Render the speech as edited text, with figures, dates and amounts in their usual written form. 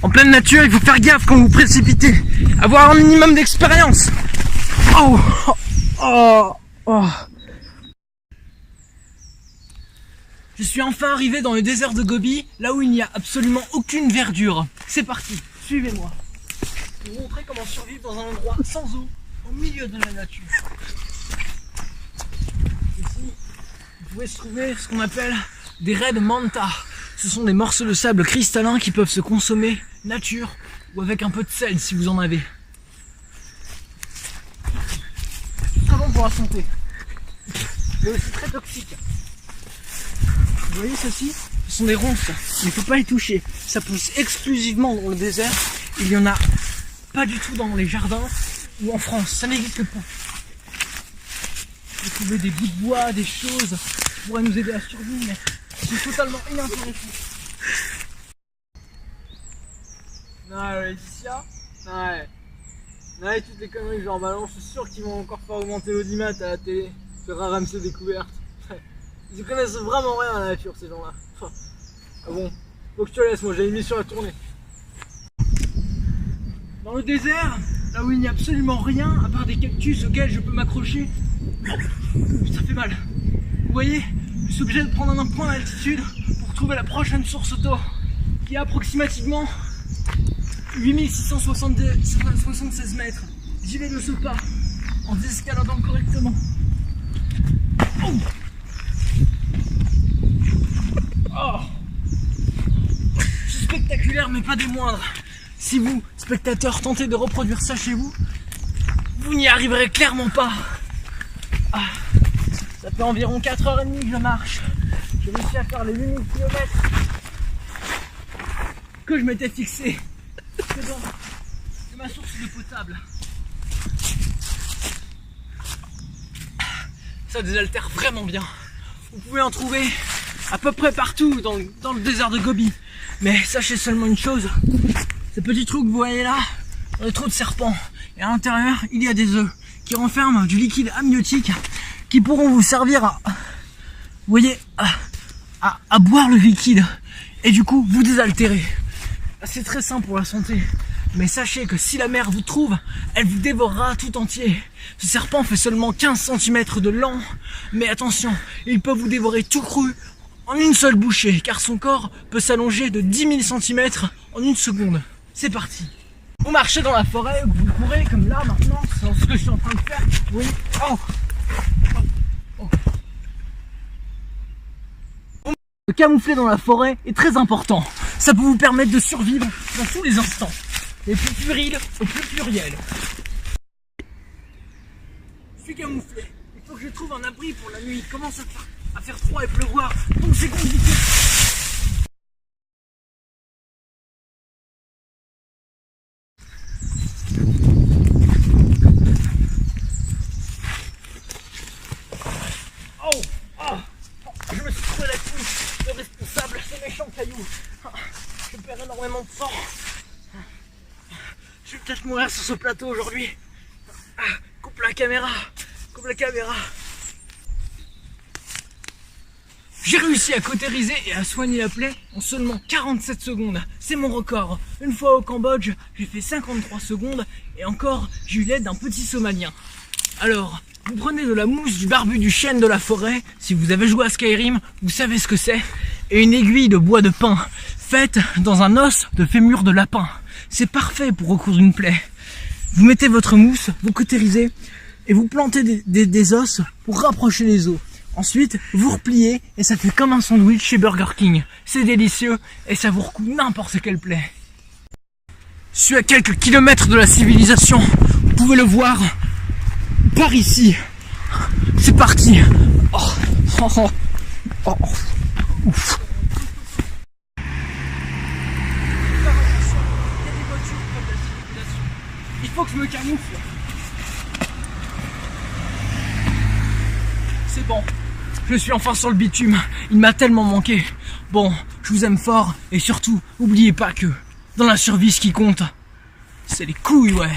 En pleine nature, il faut faire gaffe quand vous précipitez. Avoir un minimum d'expérience. Oh, oh, oh. Je suis enfin arrivé dans le désert de Gobi, là où il n'y a absolument aucune verdure. C'est parti, suivez-moi. Je vais vous montrer comment survivre dans un endroit sans eau, au milieu de la nature. Ici, vous pouvez se trouver ce qu'on appelle des red manta. Ce sont des morceaux de sable cristallin qui peuvent se consommer nature ou avec un peu de sel si vous en avez. Très bon pour la santé, mais aussi très toxique. Vous voyez ceci? Ce sont des ronces, il ne faut pas les toucher. Ça pousse exclusivement dans le désert. Il n'y en a pas du tout dans les jardins ou en France, ça n'existe pas. Vous trouvez des bouts de bois, des choses qui pourraient nous aider à survivre, mais c'est totalement inintéressant. Non, Laetitia, non, toutes les conneries genre balance, je suis sûr qu'ils vont encore faire augmenter l'audimat à la télé sur RMC Découverte. Ils connaissent vraiment rien à la nature, ces gens-là. Ah bon, faut que je te laisse, moi j'ai une mission à tourner. Dans le désert, là où il n'y a absolument rien à part des cactus auxquels je peux m'accrocher, ça fait mal. Vous voyez, je suis obligé de prendre un point d'altitude pour trouver la prochaine source d'eau, qui est approximativement 8676 mètres. J'y vais de ce pas, en escaladant correctement. Oh. Oh. C'est spectaculaire mais pas des moindres. Si vous, spectateurs, tentez de reproduire ça chez vous, vous n'y arriverez clairement pas. Ah. Ça fait environ 4h30 que je marche. J'ai réussi à faire les 8000 km que je m'étais fixé. C'est bon, c'est ma source de potable. Ça désaltère vraiment bien. Vous pouvez en trouver à peu près partout dans le désert de Gobi. Mais sachez seulement une chose, ces petits trous que vous voyez là, dans les trous de serpent, et à l'intérieur il y a des œufs qui renferment du liquide amniotique qui pourront vous servir à, vous voyez, à boire le liquide et du coup vous désaltérer. C'est très sain pour la santé. Mais sachez que si la mer vous trouve, elle vous dévorera tout entier. Ce serpent fait seulement 15 cm de long, mais attention, il peut vous dévorer tout cru en une seule bouchée, car son corps peut s'allonger de 10 000 cm en une seconde. C'est parti. Vous marchez dans la forêt, vous courez comme là maintenant, c'est ce que je suis en train de faire. Oui. Oh. Oh. Le camoufler dans la forêt est très important. Ça peut vous permettre de survivre dans tous les instants. Les plus puérils aux plus pluriels. Je suis camouflé. Il faut que je trouve un abri pour la nuit. Il commence à faire froid et pleuvoir. Donc c'est compliqué. Oh, oh, je me suis trouvé là-dessus. Le responsable, ce méchant caillou. Je perds énormément de sang. Je vais peut-être mourir sur ce plateau aujourd'hui. Coupe la caméra. Coupe la caméra. J'ai réussi à cautériser et à soigner la plaie en seulement 47 secondes. C'est mon record. Une fois au Cambodge, j'ai fait 53 secondes et encore, j'ai eu l'aide d'un petit Somalien. Alors, vous prenez de la mousse du barbu du chêne de la forêt. Si vous avez joué à Skyrim, vous savez ce que c'est. Et une aiguille de bois de pin faite dans un os de fémur de lapin. C'est parfait pour recoudre une plaie. Vous mettez votre mousse, vous cautérisez et vous plantez des os pour rapprocher les os. Ensuite, vous repliez et ça fait comme un sandwich chez Burger King. C'est délicieux et ça vous recouvre n'importe quelle plaie. Je suis à quelques kilomètres de la civilisation. Vous pouvez le voir par ici. C'est parti. Oh, oh, oh, oh. Ouf. Il faut que je me camoufle. C'est bon, je suis enfin sur le bitume. Il m'a tellement manqué. Bon, je vous aime fort et surtout, n'oubliez pas que dans la survie, ce qui compte, c'est les couilles, ouais.